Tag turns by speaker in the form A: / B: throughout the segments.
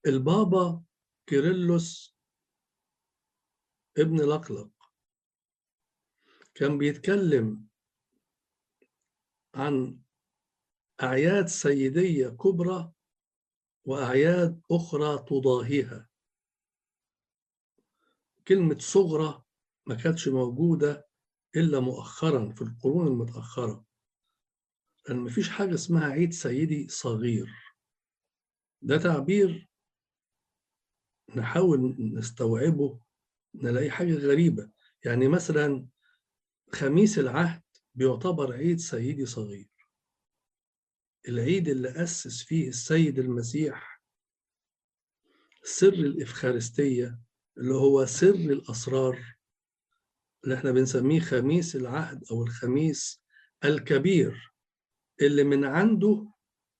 A: البابا كيرلس ابن لقلق كان بيتكلم عن أعياد سيدية كبرى وأعياد أخرى تضاهيها. كلمة صغرى ما كانتش موجودة إلا مؤخرا في القرون المتأخرة، لأن مفيش حاجة اسمها عيد سيدي صغير. ده تعبير نحاول نستوعبه، نلاقي حاجة غريبة. يعني مثلا خميس العهد بيعتبر عيد سيدي صغير، العيد اللي أسس فيه السيد المسيح سر الإفخارستية، اللي هو سر الأسرار، اللي احنا بنسميه خميس العهد أو الخميس الكبير، اللي من عنده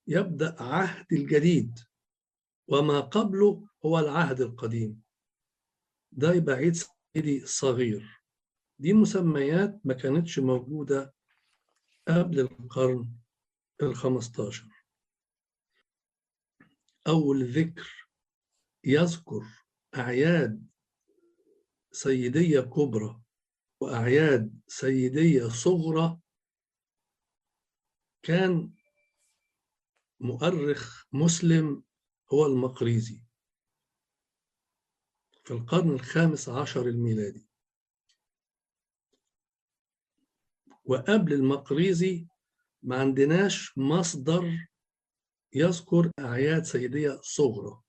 A: يبدأ عهد الجديد وما قبله هو العهد القديم. ده يبقى عيد سيدي صغير. دي مسميات ما كانتش موجودة قبل القرن ال15. أول ذكر يذكر أعياد سيدية كبرى وأعياد سيدية صغرى كان مؤرخ مسلم هو المقريزي في القرن ال15 الميلادي. وقبل المقريزي ما عندناش مصدر يذكر أعياد سيدية صغرى.